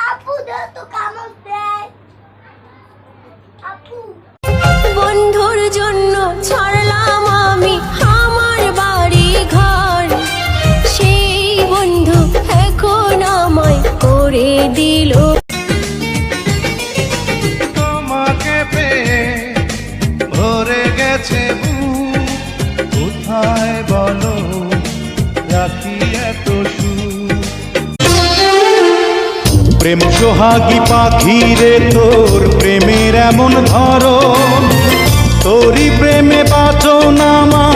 আপু দাও তো কামড় দেয় আপু। বন্ধুর জন্য ছাড়লাম আমি আমার বাড়ি ঘর, সেই বন্ধু এখন আমায় করে দিল। তোমাকে পেয়ে ভরে গেছে বুক, কোথায় বলো রাখি এত সুখ। প্রেম সোহাগী পাখি রে তোর প্রেমের এমন ধরন, তোরই প্রেমে বাঁচো না মা